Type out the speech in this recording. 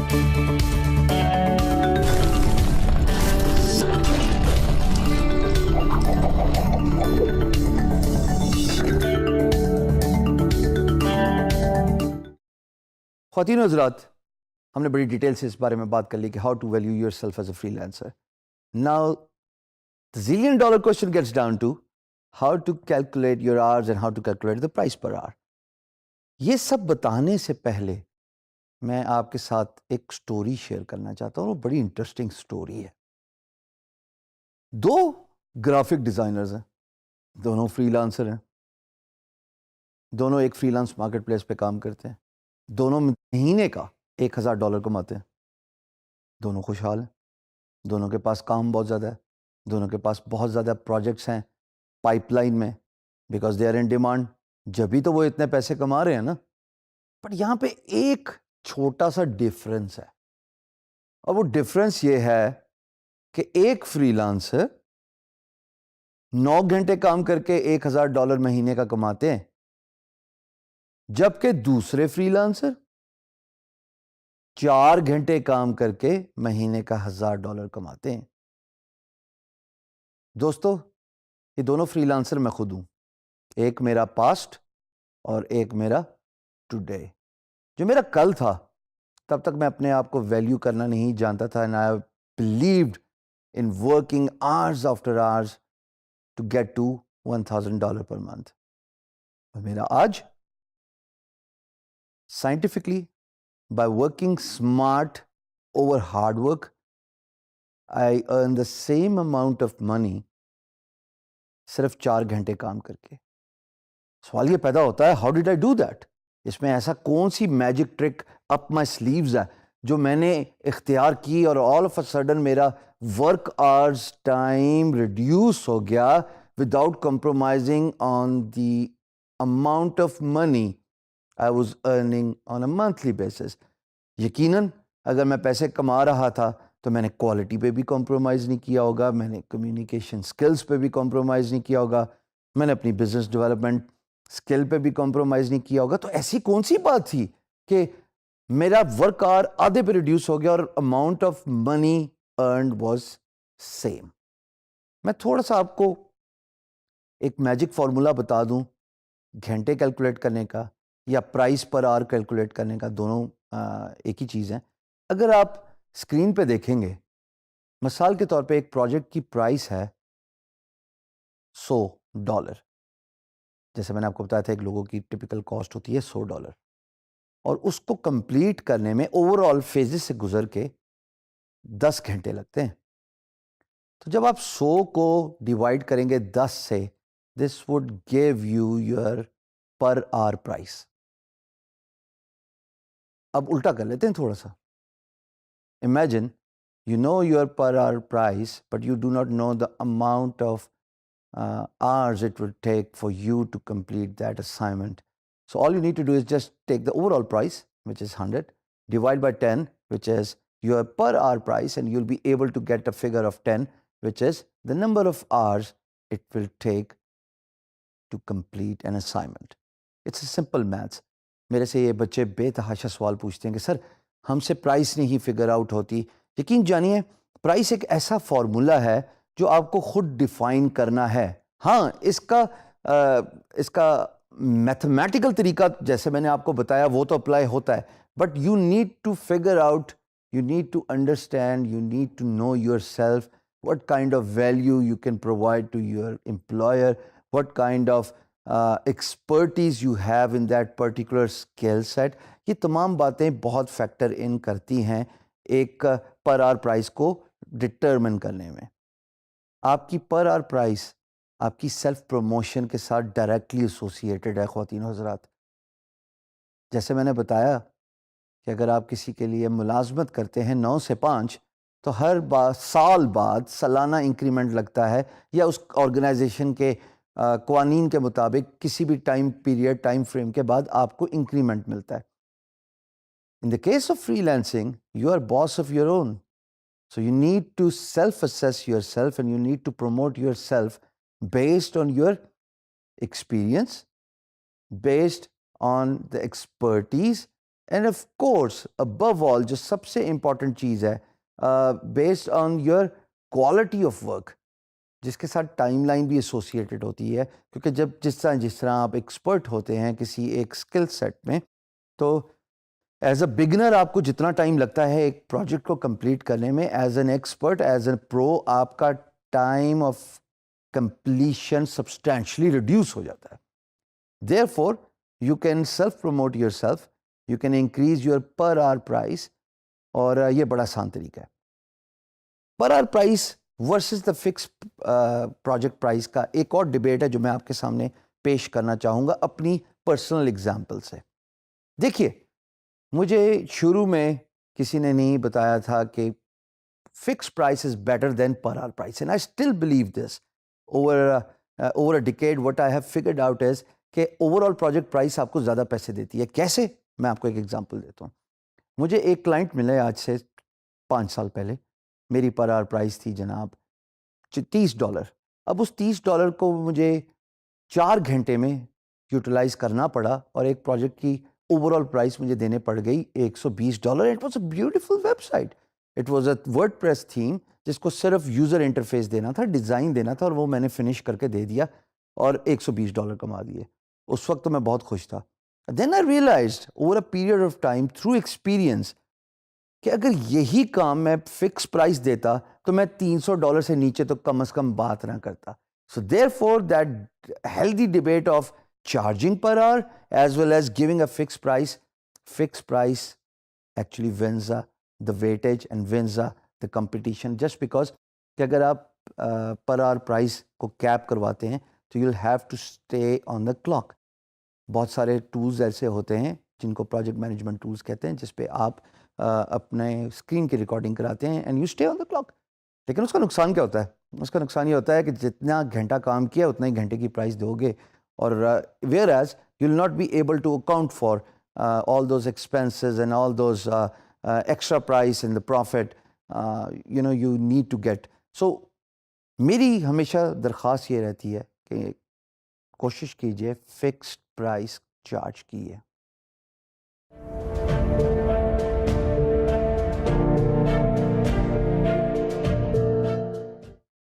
ख़वातीन हज़रात, हमने बड़ी डिटेल से इस बारे में बात कर ली कि how to value yourself as a freelancer. Now the $1 zillion question gets down to how to calculate your hours and how to calculate the price per hour. ये सब बताने से पहले मैं आपके साथ एक स्टोरी शेयर करना चाहता हूँ. वो बड़ी इंटरेस्टिंग स्टोरी है. दो ग्राफिक डिज़ाइनर्स हैं, दोनों फ्रीलांसर हैं, दोनों एक फ्रीलांस मार्केट प्लेस पे काम करते हैं, दोनों महीने का $1000 कमाते हैं. दोनों खुशहाल हैं, दोनों के पास काम बहुत ज़्यादा है, दोनों के पास बहुत ज़्यादा प्रोजेक्ट्स हैं पाइपलाइन में, because they are in demand. जब भी तो वो इतने पैसे कमा रहे हैं ना. बट यहाँ पे एक छोटा सा डिफरेंस है, और वो डिफरेंस ये है कि एक फ्रीलांसर 9 घंटे काम करके $1000 महीने का कमाते हैं, जबकि दूसरे फ्रीलांसर 4 घंटे काम करके महीने का $1000 कमाते हैं. दोस्तों, ये दोनों फ्रीलांसर मैं खुद हूं. एक मेरा पास्ट और एक मेरा टुडे. जो मेरा कल था, तब तक मैं अपने आप को वैल्यू करना नहीं जानता था, and I believed in working hours after hours to get to $1000 per month. और मेरा आज scientifically, by working smart over hard work, I earn the same amount of money सिर्फ 4 घंटे काम करके. सवाल ये पैदा होता है, how did I do that? इसमें ऐसा कौन सी magic trick up my sleeves है जो मैंने इख्तियार की और ऑल ऑफ अ सडन मेरा वर्क आवर्स टाइम रिड्यूस हो गया without compromising on the amount of money I was earning on a monthly basis. यकीनन अगर मैं पैसे कमा रहा था तो मैंने क्वालिटी पे भी कॉम्प्रोमाइज़ नहीं किया होगा, मैंने कम्युनिकेशन स्किल्स पे भी कॉम्प्रोमाइज़ नहीं किया होगा, मैंने अपनी बिजनेस डेवलपमेंट स्किल पे भी कॉम्प्रोमाइज़ नहीं किया होगा. तो ऐसी कौन सी बात थी कि मेरा वर्क आवर आधे पे रिड्यूस हो गया और amount of money earned was same? मैं थोड़ा सा आपको एक मैजिक फार्मूला बता दूं घंटे कैलकुलेट करने का या प्राइस पर आवर कैलकुलेट करने का. दोनों एक ही चीज़ है. अगर आप स्क्रीन पे देखेंगे, मिसाल के तौर पे एक प्रोजेक्ट की प्राइस है $100. जैसे मैंने आपको बताया था, एक लोगों की टिपिकल कॉस्ट होती है $100, और उसको कंप्लीट करने में ओवरऑल फेजेस से गुजर के 10 घंटे लगते हैं. तो जब आप 100 को डिवाइड करेंगे 10 से, this would give you your per hour price. अब उल्टा कर लेते हैं थोड़ा सा. Imagine you know your per hour price, but you do not know the amount of hours it will take for you to complete that assignment. So all you need to do is just take the overall price, which is 100, divide by 10, which is your per hour price, and you'll be able to get a figure of 10, which is the number of hours it will take to complete an assignment. It's a simple maths. मेरे से ये बच्चे बेतहाशा सवाल पूछते हैं कि sir हमसे प्राइस नहीं फिगर आउट होती. यकीन जानिए, प्राइस एक ऐसा फार्मूला है जो आपको खुद डिफाइन करना है. हाँ, इसका मैथमेटिकल तरीका जैसे मैंने आपको बताया वो तो अप्लाई होता है, but you need to figure out, you need to understand, you need to know yourself, what kind of value you can provide to your employer, what kind of expertise you have in that particular skill set. ये तमाम बातें बहुत factor in करती हैं एक per hour price को determine करने में. आपकी पर आवर प्राइस आपकी सेल्फ प्रमोशन के साथ डायरेक्टली एसोसिएटेड है ख्वातीन हज़रात. जैसे मैंने बताया कि अगर आप किसी के लिए मुलाजमत करते हैं 9 से 5, तो हर साल बाद सालाना इंक्रीमेंट लगता है, या उस ऑर्गेनाइजेशन के कवानीन के मुताबिक किसी भी टाइम पीरियड, टाइम फ्रेम के बाद आपको इंक्रीमेंट मिलता है. In the case of freelancing, you are boss of your own, so you need to self assess yourself and you need to promote yourself based on your experience, based on the expertise, and of course above all जो सबसे important चीज़ है, based on your quality of work, जिसके साथ timeline भी associated होती है, क्योंकि जब जिस तरह आप एक्सपर्ट होते हैं किसी एक स्किल सेट में, तो एज अ बिगनर आपको जितना टाइम लगता है एक प्रोजेक्ट को कंप्लीट करने में, as an expert, as a pro, आपका time of completion substantially reduce हो जाता है. Therefore, you can self promote yourself, you can increase your per hour price, और ये बड़ा आसान तरीका है. Per hour price versus the fix project price का एक और डिबेट है जो मैं आपके सामने पेश करना चाहूँगा अपनी पर्सनल एग्जांपल से. देखिए, मुझे शुरू में किसी ने नहीं बताया था कि fixed price is better than per hour price, and I still believe this. Over a decade, what I have figured out is कि ओवरऑल प्रोजेक्ट प्राइस आपको ज़्यादा पैसे देती है. कैसे? मैं आपको एक एग्जांपल देता हूँ. मुझे एक क्लाइंट मिले आज से 5 साल पहले. मेरी पर आवर प्राइस थी जनाब $30. अब उस $30 को मुझे 4 घंटे में यूटिलाइज करना पड़ा और एक प्रोजेक्ट की ओवरऑल प्राइस मुझे देने पड़ गई $120. It was a beautiful website. It was a WordPress theme जिसको सिर्फ यूज़र इंटरफेस देना था, डिज़ाइन देना था, और वो मैंने फिनिश करके दे दिया और $120 कमा दिए. उस वक्त तो मैं बहुत खुश था. Then I realised over a period of time through experience कि अगर यही काम मैं फिक्स प्राइस देता तो मैं $300 से नीचे तो कम से कम बात ना करता. So therefore that healthy debate of charging per hour as well as giving a fix price actually wins the weightage and wins the competition, just because कि अगर आप पर आवर प्राइस को कैप करवाते हैं तो you'll have to stay on the clock. बहुत सारे tools ऐसे होते हैं जिनको प्रोजेक्ट मैनेजमेंट टूल्स कहते हैं, जिस पे आप अपने स्क्रीन की रिकॉर्डिंग कराते हैं and you stay on the clock. लेकिन उसका नुकसान क्या होता है? उसका नुकसान ये होता है कि जितना घंटा काम किया उतना ही घंटे की प्राइस दोगे, और whereas you will not be able to account for all those expenses and all those extra price and the profit you need to get. So मेरी हमेशा दरख्वास्त ये रहती है कि कोशिश कीजिए फिक्स्ड प्राइस चार्ज कीजिए.